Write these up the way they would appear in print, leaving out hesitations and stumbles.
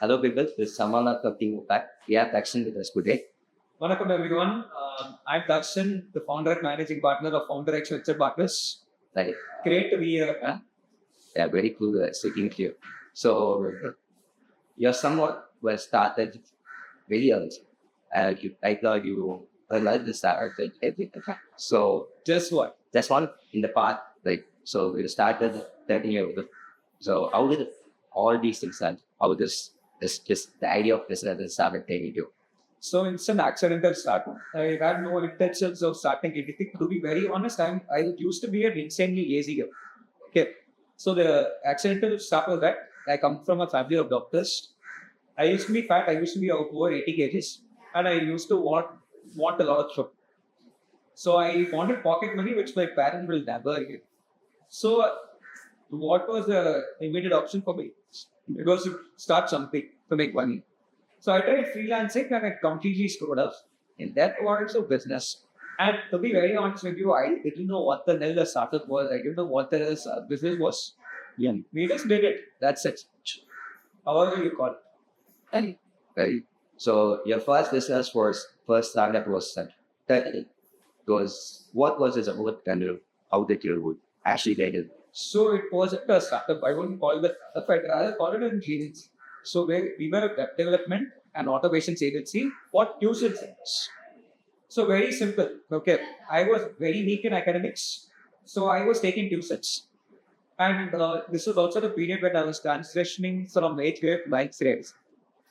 Hello, people. This is someone of Team Pack. We have Dakshin with us today. Welcome everyone. I'm Dakshin, the founder and managing partner of FounderX Venture Partners. Right. Great to be here. Yeah, very cool speaking to you. So, you're somewhat was started very early. I thought you like the start everything. So, Just what? that's one in the path. So we started 13 years ago. So, how did all these things start? How just the idea of business started taking you? So it's an accidental start. I had no intentions of starting anything. To be very honest, I used to be an insanely lazy guy. Okay. So the accidental start was that I come from a family of doctors. I used to be fat. I used to be over 80 kgs, and I used to want a lot of sugar. So I wanted pocket money, which my parents will never give. So what was the immediate option for me? It was to start something to make money. So I tried freelancing and I completely screwed up. In that was of business. And to be very honest with you, I didn't know what the hell the startup was. I didn't know what the business was. Yeah. We just did it. That's it. However you call it. And right. So your first business was first startup was that was what was it about and how did you actually get it? So it wasn't a startup. I wouldn't call it a startup. I'd rather call it an agency. So we were a web development and automations agency for tuition centers. So very simple. Okay. I was very weak in academics. So I was taking tuitions. And this was also the period when I was transitioning from 8th grade to 9th grade.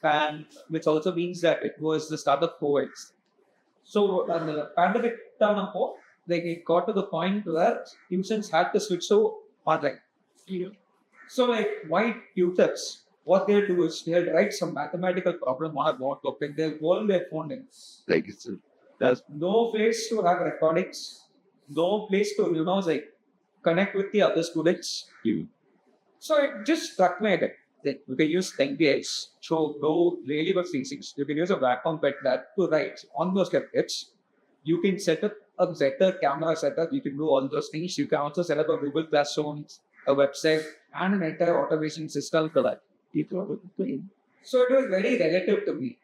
And which also means that it was the start of COVID. So the pandemic turn up, like it got to the point where tuitions had to switch to online. So like why tutors? What they'll do is they'll write some mathematical problem on a notebook and they'll hold their phone in. Like that's No place to have recordings, no place to, like connect with the other students. you. So it just struck me that you can use 10 so no really good physics. You can use a vacuum pet that to write on those templates. You can set up a better camera setup. You can do all those things. You can also set up a Google Classroom, a website, and an entire automation system for that. So it was very relative to me.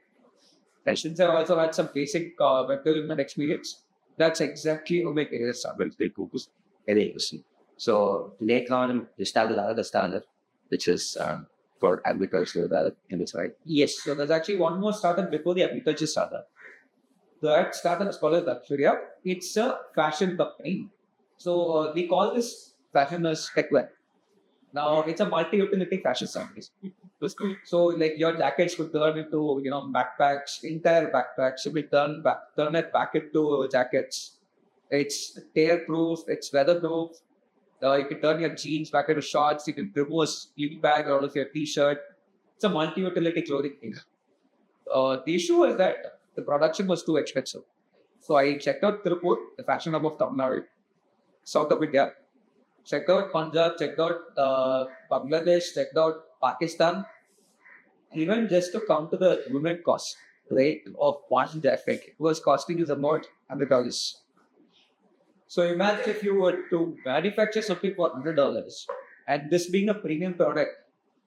And since I also had some basic web development experience, that's exactly how my career started. They focus education. So later on you started another startup which is for agriculture that in this right. Yes, so there's actually one more startup before the agriculture startup. That startup is called as Luxuria. It's a fashion company. So we call this fashion as techwear. Now it's a multi-utility fashion service. So like your jackets could turn into backpacks, entire backpacks should be turn it back into jackets. It's tear proof, it's weather proof. You can turn your jeans back into shorts. You can remove a sleeping bag out of your t-shirt. It's a multi-utility clothing thing. The issue is that the production was too expensive. So I checked out Tirupur, the fashion hub of Tamil Nadu, South of India. Checked out Punjab, checked out Bangladesh, checked out Pakistan. Even just to come to the unit cost, right, of one jacket, it was costing you about $100. So imagine if you were to manufacture something for $100 and this being a premium product,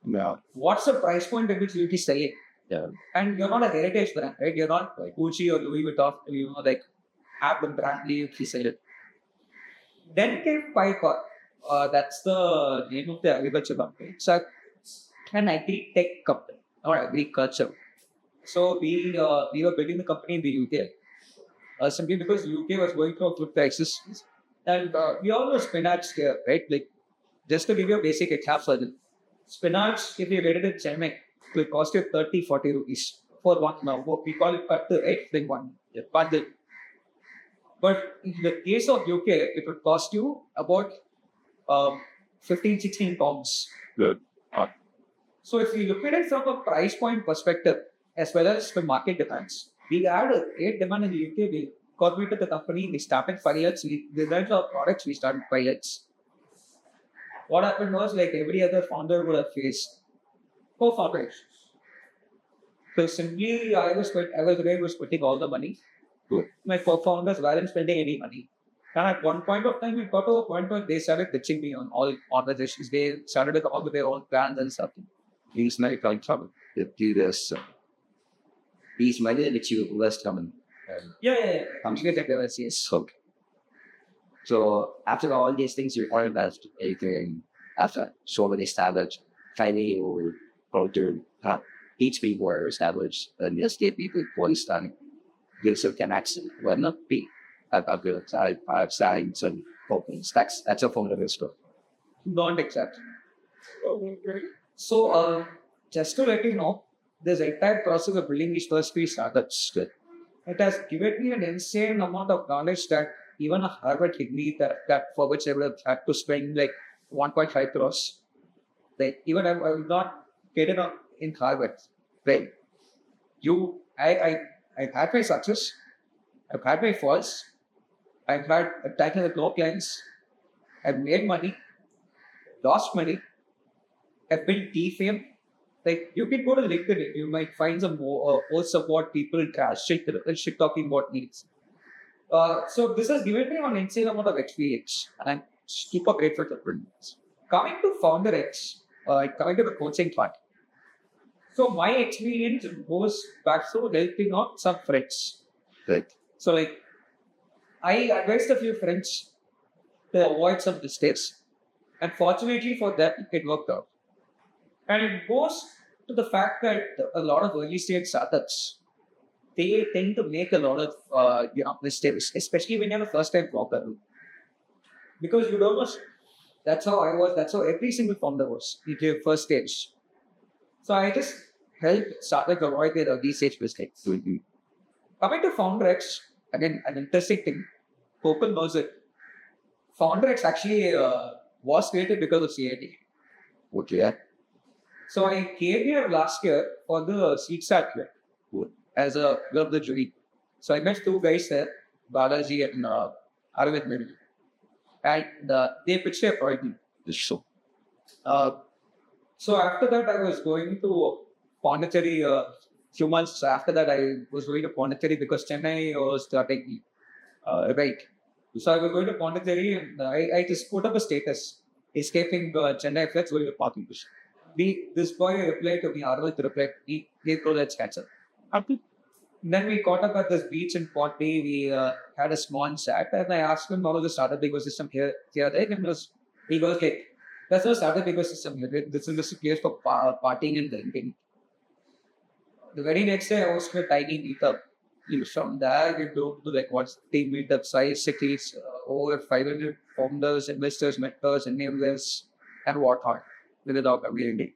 Yeah. what's the price point at which you'll be selling? Yeah. And you're not a heritage brand, right? You're not like Gucci or Louis Vuitton, like have the brand name if you sell it. Then came Picor. That's the name of the agriculture company. It's an agri-tech company or agriculture. So we were building the company in the UK. Simply because UK was going through a food crisis. And we all know spinach here, right? Like, just to give you a basic example, spinach, if you get it in Chennai, it will cost you 30-40 rupees for one now. We call it pattu, right? Like one bundle. But in the case of UK, it would cost you about 15-16 pounds. Good. So if you look at it from a price point perspective, as well as the market demands, we had a great demand in the UK. We incorporated the company, we started pilots, we designed our products, we started pilots. What happened was like every other founder would have faced co-founder issues. So simply I was the guy who was putting all the money. Good. My co-founders weren't spending any money. And at one point of time, we got to a point where they started pitching me on all conversations. They started to come up with their own plans and stuff. He's not coming trouble. do this. These money that you list coming. Computer technology is so. So after all these things, you are best anything after so many established finally or culture each people are established and just get people voice on gives of connection will not be a good side of signs and opens. That's a fundamental. Don't accept. So, just to let you know, this entire process of building these first three startups, it has given me an insane amount of knowledge that even a Harvard degree that for which I would have had to spend like 1.5 crores, like even I would not get it in Harvard. Right? I've had my success, I've had my falls, I've taken the low clients, I've made money, lost money, I've been defamed. Like you can go to LinkedIn, you might find some more posts of what people trash, shit talking about needs. So this has given me an insane amount of experience, and I'm super grateful for it. Coming to FounderX, coming to the coaching part. So my experience goes back to helping out some friends. Right. So like I advised a few friends to avoid some mistakes, and fortunately for them, it worked out. And it goes to the fact that a lot of early stage startups they tend to make a lot of mistakes, especially when you're a first time founder, because you don't know. That's how I was. That's how every single founder was in their first stage. So I just helped startups avoid their early stage mistakes. Mm-hmm. Coming to FounderX, again, an interesting thing. Open knows it. FounderX actually was created because of CIT. Okay. So I came here last year for the seed start here as a one of the jury. So I met two guys there, Balaji and Arvind maybe. And they pitched their product. So So after that, I was going to Pondicherry. Few months after that, I was going to Pondicherry because Chennai was starting right. So I was going to Pondicherry and I just put up a status escaping Chennai floods going to parking bush. This boy replied to me, Arvind replied, he told let's catch up. Then we caught up at this beach in Ponty. We had a small chat and I asked him how was the startup ecosystem here, there. And he goes, okay, that's no startup ecosystem here. This is just a place for partying and drinking. The very next day, I was to a tiny meetup. From there, we go to like what's team meetup size, cities, over 500 founders, investors, mentors, enablers, and whatnot with the dog community.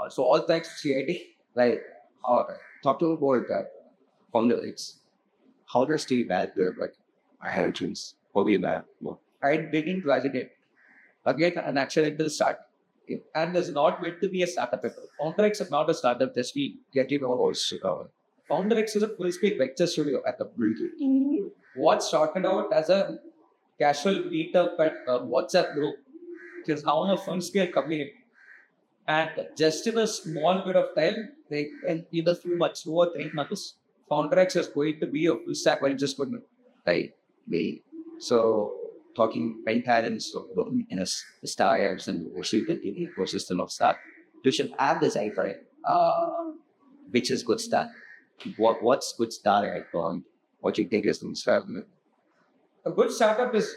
So all thanks to CIT. like talk to about that FounderX. How does the bad there like I had dreams. What be that? Well, I didn't validate. Again, an accidental start. And is not meant to be a startup. FounderX is not a startup, just we get it all. also FounderX is a full speed vector studio at the beginning. What started out as a casual meetup at a WhatsApp group is now a full scale community. And just in a small bit of time, they in either few months, 2 or 3 months, FounderX is going to be a full stack just good. like me. So talking main patterns of in a styles and also the ecosystem of stuff. You should have this anchor. Which is good stuff. What's good start right on? What you think is the start? A good startup is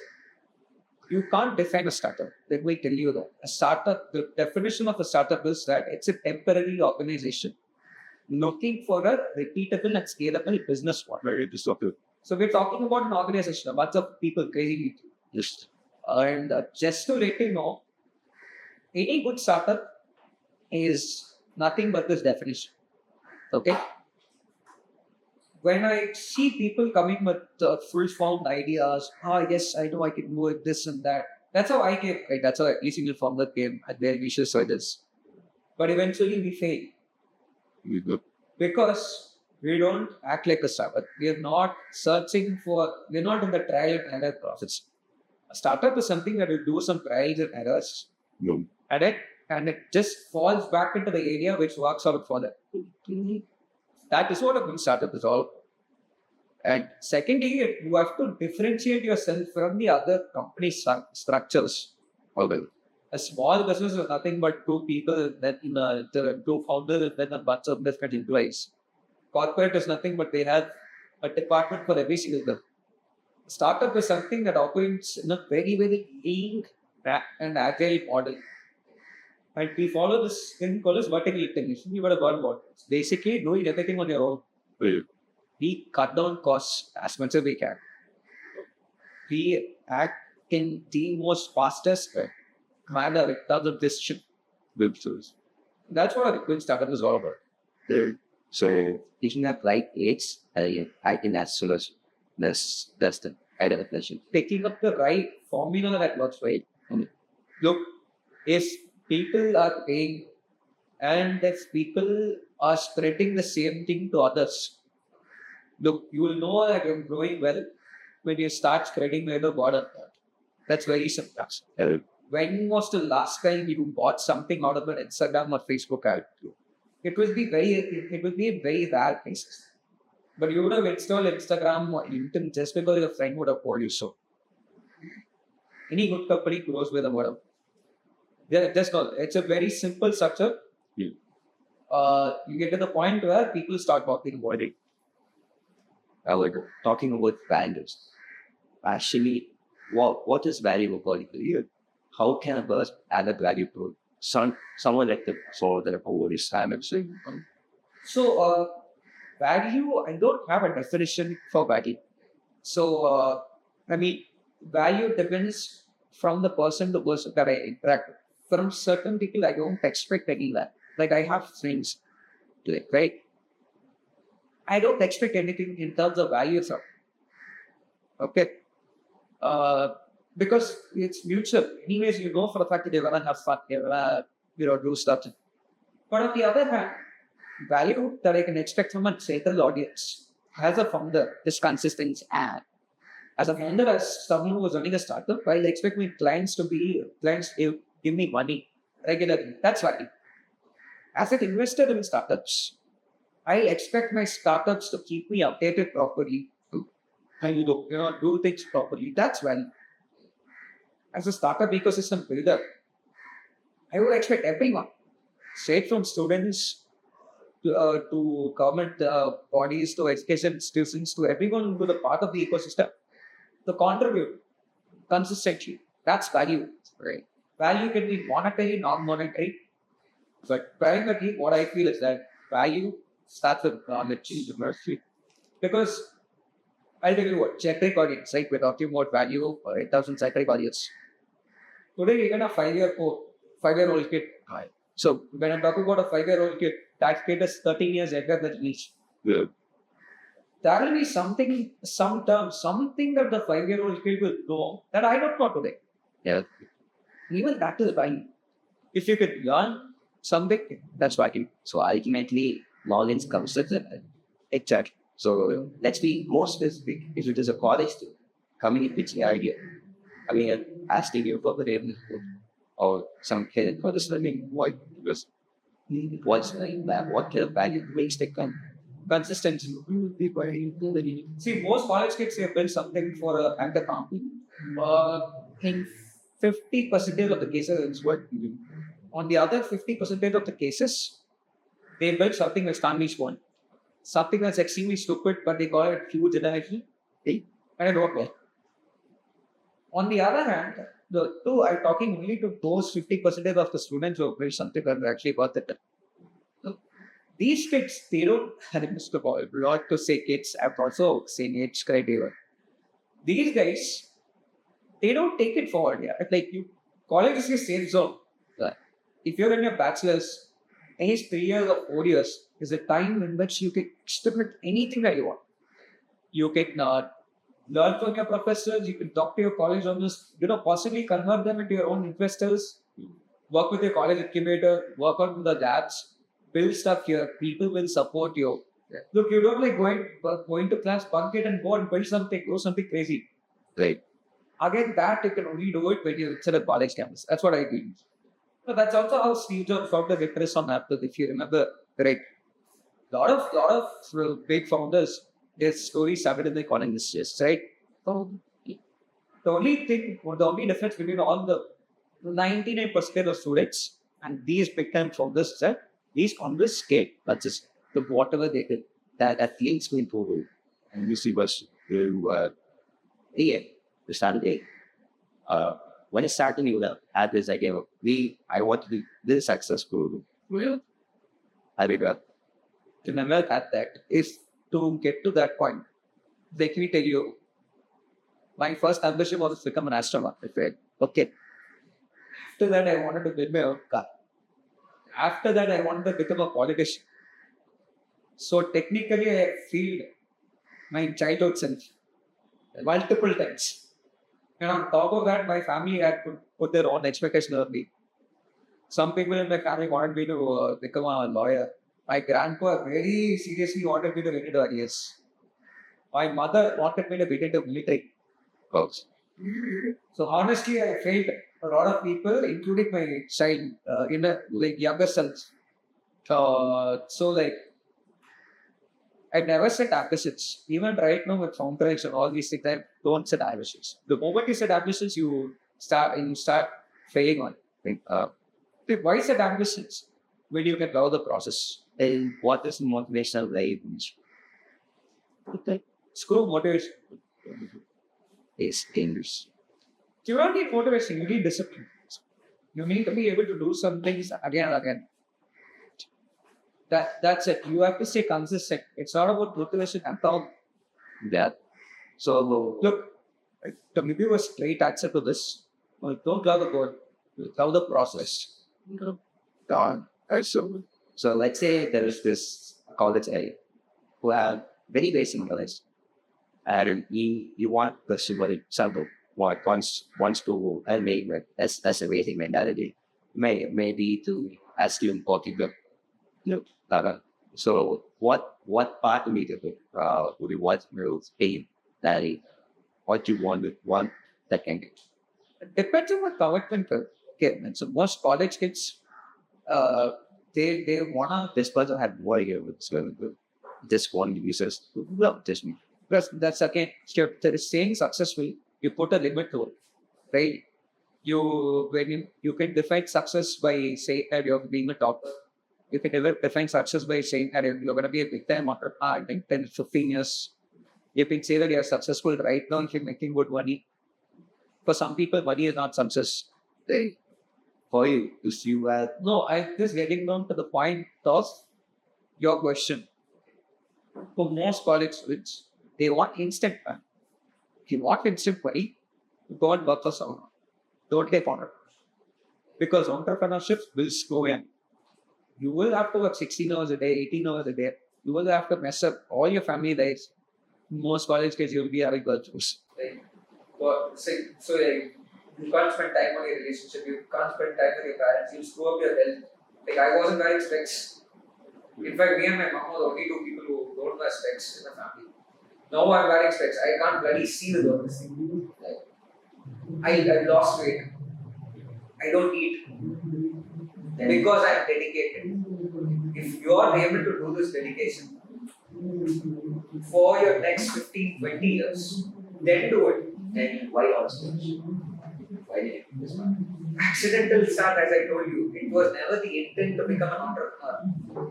you can't define a startup. Let me tell you though. A startup, the definition of a startup is that it's a temporary organization looking for a repeatable and scalable business model. Very disruptive. So we're talking about an organization, a bunch of people crazy. Just And just to let you know, any good startup is nothing but this definition. Okay? When I see people coming with full formed ideas, yes, I know I can do it, this and that. That's how I came, right? That's how every single founder came at their vicious circles. But eventually we fail you go. because we don't act like a startup. We are not searching for, we're not in the trial and error process. A startup is something that will do some trials and errors No. and it just falls back into the area which works out for them. That is what a good startup is all. And secondly, you have to differentiate yourself from the other company structures. Well, A small business is nothing but two people, then the two founders, and then a bunch of different employees. Corporate is nothing but they have a department for every single thing. Startup is something that operates in a very, very lean and agile model. And we follow this thing called as vertical integration. You got to learn what. Basically, doing everything on your own. We cut down costs as much as we can. We act in the most fastest manner in terms of decision. That's what a good startup is all about. So taking up right age, I think that's solution. That's the kind of definition. Taking up the right formula that works for it. Look, if people are paying and if people are spreading the same thing to others, look, you will know that you're growing well when you start spreading the border. That's very simple. When was the last time you bought something out of an Instagram or Facebook ad? It will be a very rare case. But you would have installed Instagram or LinkedIn just because your friend would have told you so. Any good company grows with a word of. Yeah, just not. It's a very simple structure. You get to the point where people start talking about it. Talking about values. Actually, what is value according to you? How can a person add a value to someone like the for the over his time and saying? So, value, I don't have a definition for value. So, value depends from the person to person that I interact with. From certain people, I don't expect any that. Like I have friends, right? I don't expect anything in terms of value from. Okay. Because it's mutual. Anyways, you know for the fact that you're gonna have fun, you're gonna, do stuff. But on the other hand, value that I can expect from a central audience as a founder is consistency. And as a founder, as someone who was running a startup, I'll expect my clients give me money regularly. That's value. As an investor in startups, I expect my startups to keep me updated properly. And do things properly. That's value. As a startup ecosystem builder, I would expect everyone, straight from students to government bodies, to education institutions, to everyone who is a part of the ecosystem, to contribute consistently. That's value. Right? Value can be monetary, non-monetary. But primarily, what I feel is that value starts with knowledge, mercy. Because I'll tell you what, centric audience, right? We're talking about value in terms of centric audience. Today, we're going to 5-year-old kid. Right. So, when I'm talking about a 5-year-old kid, that kid is 13 years younger than me. Yeah. There will be something that the 5-year-old kid will know that I don't know today. Yeah. Even that is value. If you could learn something, that's value. So ultimately, knowledge comes with it. Exactly. So let's be more specific. If it is a college student coming with the idea, asking you for the name or some kid for the studying, what's like that? What kind of value brings the Consistency. See, most college kids have built something for a bank account. In 50% of the cases, it's what you do. On the other 50% of the cases, they build something like Stanley's Phone. Something that's extremely stupid, but they call it huge international. And it worked well. On the other hand, I'm talking only to those 50% of the students who have built something that's actually worth it. So, these kids, they don't have Mr. Paul, not to say kids, I've also seen age criteria. These guys, they don't take it forward. Yeah. Like college is your safe zone. If you're in your bachelor's, age 3 years or 4 years is a time in which you can experiment anything that you want. You can learn from your professors, you can talk to your college owners, possibly convert them into your own investors, work with your college incubator, work on the labs, build stuff here, people will support you. Yeah. Look, you don't like going to class, bunk it and go and build something, do something crazy. Right. Again, that you can only do it when you're at a college campus. That's what I do. So that's also how Steve Jobs found the interest on Apple, if you remember, right? Lot of big founders, their stories started in the college industries, right? So the only difference between all the 99% of students and these big time founders said these founders scared. That's just the whatever they did that at least we improve. And you see was yeah, the started when I started you know, had this idea of I want to be this successful. Well, I mean to never at that is to get to that point. Let me tell you, my first ambition was to become an astronaut. I said, okay. After that, I wanted to build my own car. After that, I wanted to become a politician. So technically, I feel my childhood self multiple times. And on top of that, my family had put their own expectations on me. Some people in my family wanted me to become a lawyer. My grandpa very seriously wanted me to get into IAS. My mother wanted me to get into military. Folks. So honestly, I failed a lot of people, including my child, in a like younger self. So like I never set ambitions. Even right now with FounderX and all these things, I don't set ambitions. The moment you set ambitions, you start failing on it. Why set ambitions when you can love the process? And what is motivational life? Screw motivation. Is dangerous. You don't need motivation, you need discipline. You need to be able to do some things again and again. That's it. You have to stay consistent. It's not about motivation at all. That. So look, the maybe was straight answer to this. Well, don't love the goal. Love the process. Darn. So let's say there is this college A who have very basic knowledge. And you want the super example what wants to and make that's a basic mentality. Maybe to ask you important no. So what part of me to would you want to pay that what you want that can get? It depends on what commitment okay. And so most college kids they wanna this person had more here with this one users love this me. Because that's again there is saying successful, you put a limit to it. Right? You can define success by saying that you're being a topper. You can never define success by saying that you're going to be a big time entrepreneur, I think 10, 15 years. You can say that you're successful right now if you're making good money. For some people, money is not success. For you, to see that. No, I'm just getting down to the point of your question. For most college students, they want instant money. If you want instant money, go and work for someone. Don't take entrepreneurship. Because entrepreneurship will slow in. You will have to work 16 hours a day, 18 hours a day. You will have to mess up all your family lives. Most college kids, you'll be having virtues. You can't spend time on your relationship. You can't spend time with your parents. You screw up your health. Like I wasn't wearing specs. In fact, me and my mom were the only two people who don't wear specs in the family. Now I'm wearing specs. I can't bloody see the girls. I lost weight. I don't eat. Because I'm dedicated. If you are able to do this dedication for your next 15, 20 years, then do it. Then why not stage? Why did you do this one? Accidental start, as I told you, it was never the intent to become an entrepreneur.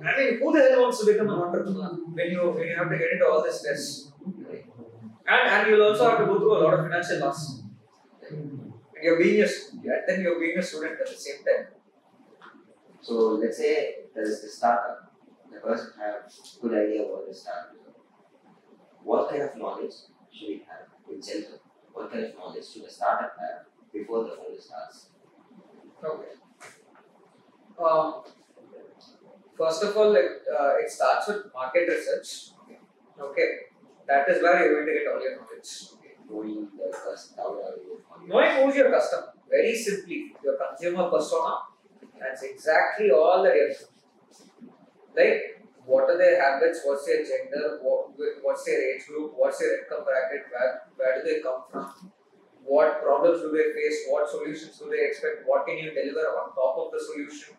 I mean, who the hell wants to become an entrepreneur when you have to get into all this stress? And you'll also have to go through a lot of financial loss. And you're being a student at the same time. So let's say there is a startup. The person has a good idea about the startup. What kind of knowledge should we have in general? What kind of knowledge should the startup have before the founder starts? Okay. First of all, it starts with market research. Okay. That is where you're going to get all your knowledge. Okay. Knowing the customer. Knowing who's your customer. Very simply, your consumer persona. That's exactly all that you have to do. Like, what are their habits, what's their gender, what's their age group, what's their income bracket, where do they come from, what problems do they face, what solutions do they expect, what can you deliver on top of the solution,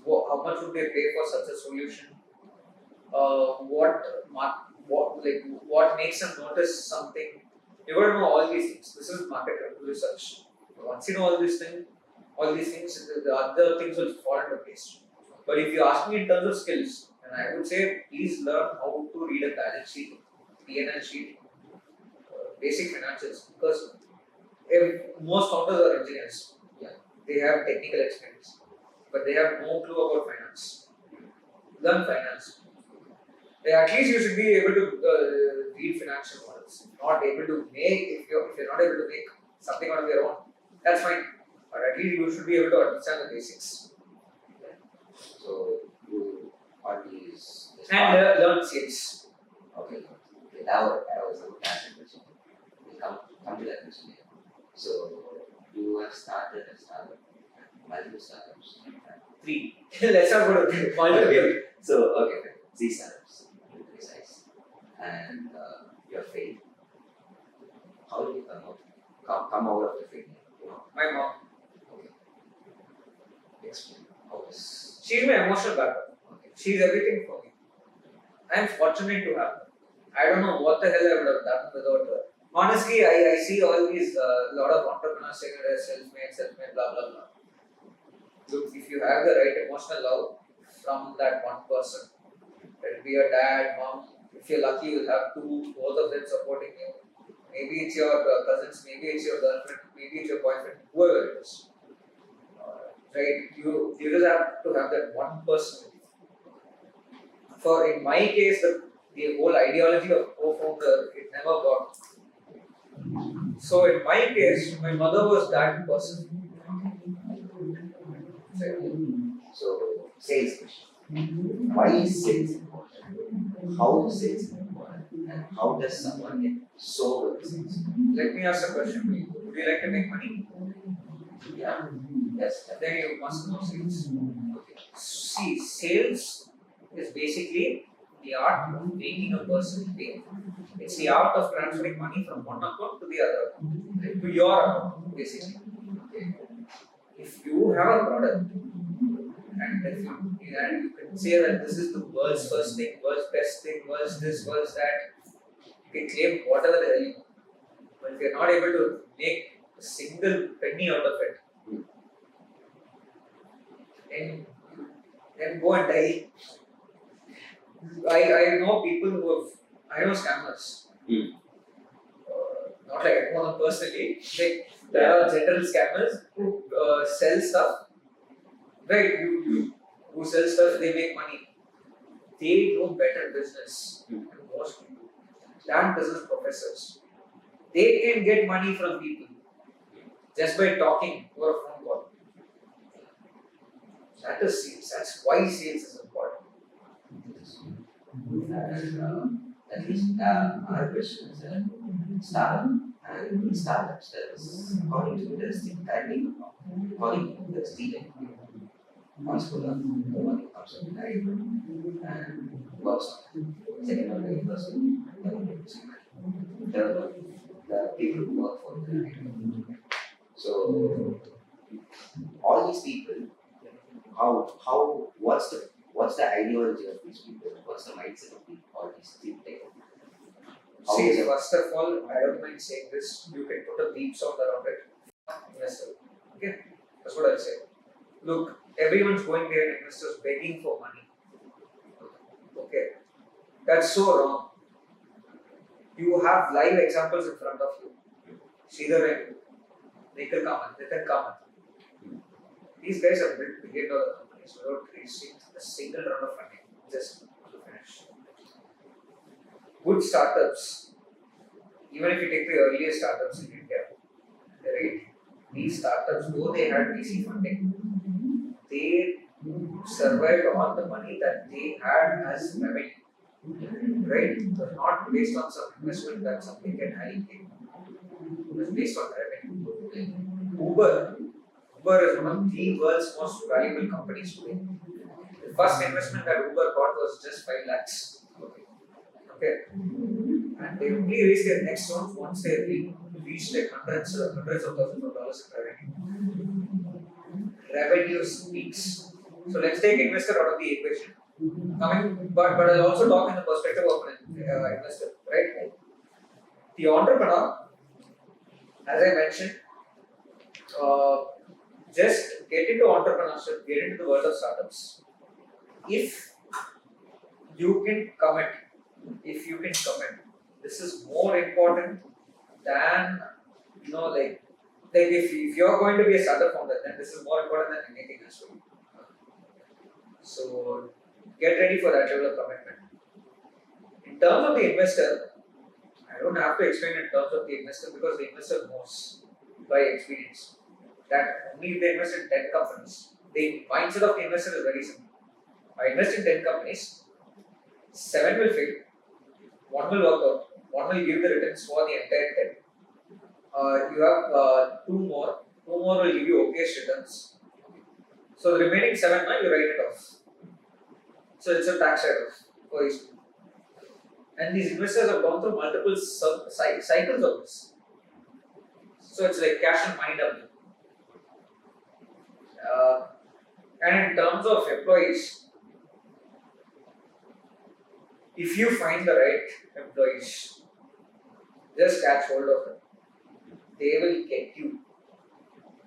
how much would they pay for such a solution, what makes them notice something. You got to know all these things. This is market research. Once you know all these things, all these things, the other things will fall into place. But if you ask me in terms of skills, then I would say please learn how to read a balance sheet, P&L sheet, basic financials, because if most founders are engineers, they have technical experience, but they have no clue about finance. Learn finance. At least you should be able to read financial models. Not able to make, if you're not able to make something out of your own, that's fine. But at least you should be able to understand the basics. So you are these And learn sales. Okay. That was a passion question. We come to that question. So you have started a startup, multiple startups. 3. Let's not go to multiple. Okay. So okay, 3 startups to be precise. And your faith. How did you come out of the faith? My mom. Okay. Explain. How was She's my emotional backup. okay. She's everything for me. I'm fortunate to have her. I don't know what the hell I would have done without her. Honestly, I see all these lot of entrepreneurs saying they're self-made, blah blah blah. Look, if you have the right emotional love from that one person, it'll be your dad, mom. If you're lucky, you'll have both of them supporting you. Maybe it's your cousins, maybe it's your girlfriend, maybe it's your boyfriend, whoever it is. Right? You just have to have that one person. For in my case, the whole ideology of co-founder, it never got. So in my case, my mother was that person. So sales question. Why is sales important? How is sales important? And how does someone get so good at sales? Let me ask a question for you. Would you like to make money? Yeah. Yes. Then you must know sales. Okay. See, sales is basically the art of making a person pay. It's the art of transferring money from one account to the other account, to your account, basically. Okay. If you have a product and if you can say that this is the world's first thing, world's best thing, world's this, world's that, you can claim whatever the hell you want. But if you're not able to make a single penny out of it, then go and die. I know people I know scammers. Not like I know them personally. There are general scammers who sell stuff. Right, who sell stuff, they make money. They know better business than most people. Than business professors. They can get money from people just by talking over a phone call. That is sales. That's why sales is important. And at least our question is that startup and startups that is according to the timing, according to the stealing. Once full of the money comes in the and works on it. Second one, the person, third one, the people who work for the So all these people, what's the ideology of these people? What's the mindset of all these people? See, first of all, I don't mind saying this. You can put a beep sound around it. Investor. Okay? That's what I'll say. Look, everyone's going there and investors begging for money. Okay. That's so wrong. You have live examples in front of you. Sridhar and Nikhil Kaman, Nitin Kaman. These guys have built billion-dollar companies without raising a single round of funding. Just to finish. Good startups, even if you take the earliest startups in India, right? These startups, though they had VC funding, they survived on the money that they had as revenue. Right? It was not based on some investment that something can allocate. It was based on revenue. Uber is one of the world's most valuable companies today. The first investment that Uber got was just 5 lakhs. Okay. And they only raised their next round once they reached like hundreds of thousands of dollars in revenue. Revenue speaks. So let's take investor out of the equation. But I'll also talk in the perspective of an investor, right? The entrepreneur, as I mentioned, just get into entrepreneurship, get into the world of startups. If you can commit, this is more important than if you're going to be a startup founder, then this is more important than anything else. So get ready for that level of commitment. In terms of the investor, I don't have to explain in terms of the investor because the investor knows by experience that only if they invest in 10 companies, the mindset of the investor is very simple. I invest in 10 companies, 7 will fail, 1 will work out, 1 will give the returns for the entire 10. You have 2 more will give you okay returns. So the remaining 7, you write it off. So it's a tax write-off for each. And these investors have gone through multiple cycles of this. So it's like cash and money doubling. And in terms of employees, if you find the right employees, just catch hold of them. They will get you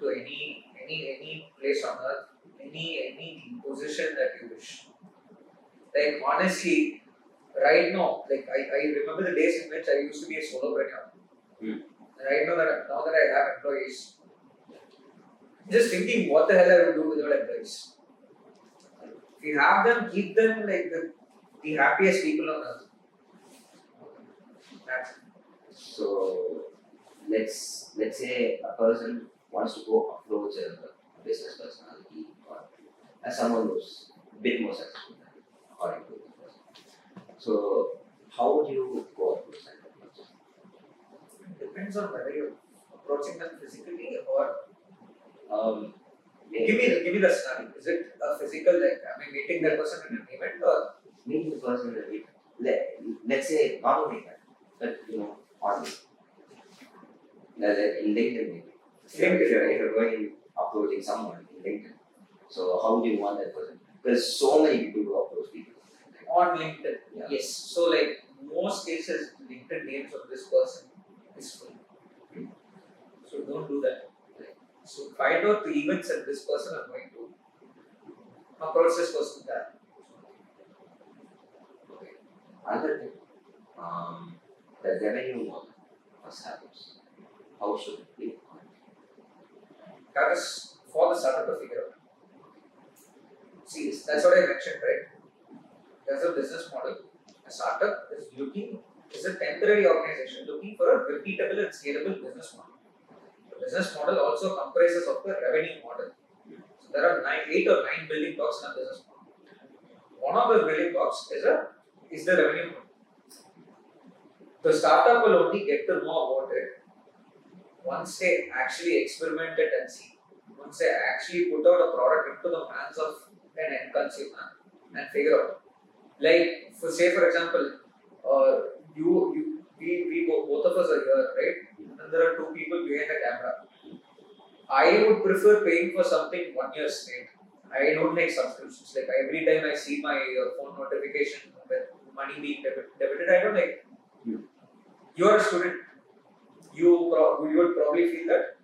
to any place on earth, any position that you wish. Like honestly, right now, like I remember the days in which I used to be a solopreneur. Right now that I have employees, just thinking what the hell I would do without employees. If you have them, keep them like the happiest people on earth. That's it. So let's say a person wants to go approach a business personality or as someone who's a bit more successful than according to the person. So how would you go approach that approach? It depends on whether you're approaching them physically or give me the scenario. Is it a physical meeting that person in an event or meeting the person in an event? Let's say not only that, but on in LinkedIn maybe. If you're going approaching someone in LinkedIn, so how do you want that person? Because so many people who approach people on LinkedIn? Yeah. Yes. So like most cases, LinkedIn names of this person is full. So don't do that. So find out the events that this person is going to approach this person that. Okay. Another thing, the revenue model must happens. How should it be? That is for the startup to figure out. See, that's what I mentioned, right? There's a business model. A startup is a temporary organization looking for a repeatable and scalable business model. The business model also comprises of the revenue model. So there are 8 or 9 building blocks in a business model. One of the building blocks is the revenue model. The startup will only get to know about it once they actually experiment it and see. Once they actually put out a product into the hands of an end consumer and figure out. Like, for example, we both of us are here, right? And there are 2 people behind the camera. I would prefer paying for something 1 year straight. I don't like subscriptions. Like every time I see my phone notification with money being debited, I don't like. You are a student. You would probably feel that,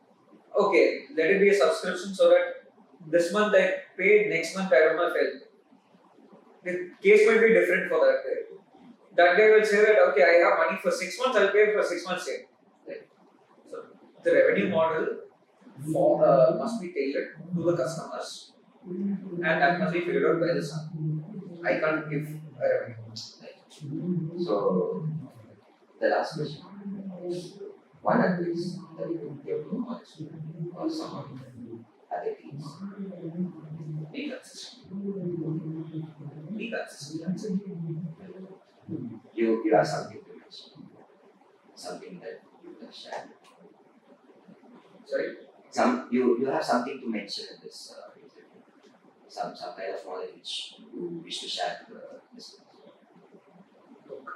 okay, let it be a subscription so that this month I pay, next month I don't know if I'll. The case might be different for that guy. That guy will say that, okay, I have money for 6 months, I'll pay for 6 months same. So the revenue model must be tailored to the customers and that must be figured out by the sun. I can't give a revenue. So the last question. One advice that you can give to a student or someone at the teens. Be consistent. You have something to mention. Something that you can share. Sorry? You have something to mention in this interview. Some kind of knowledge which you wish to share to the listeners. Look,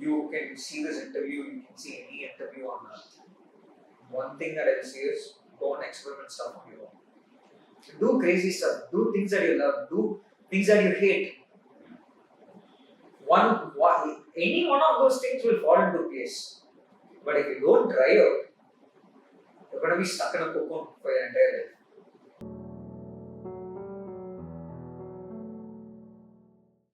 you can see this interview, you can see any interview on earth. One thing that I will say is don't experiment stuff on your own. Do crazy stuff, do things that you love, do things that you hate. Any one of those things will fall into place. But if you don't try out, you're going to be stuck in a cocoon for your entire life.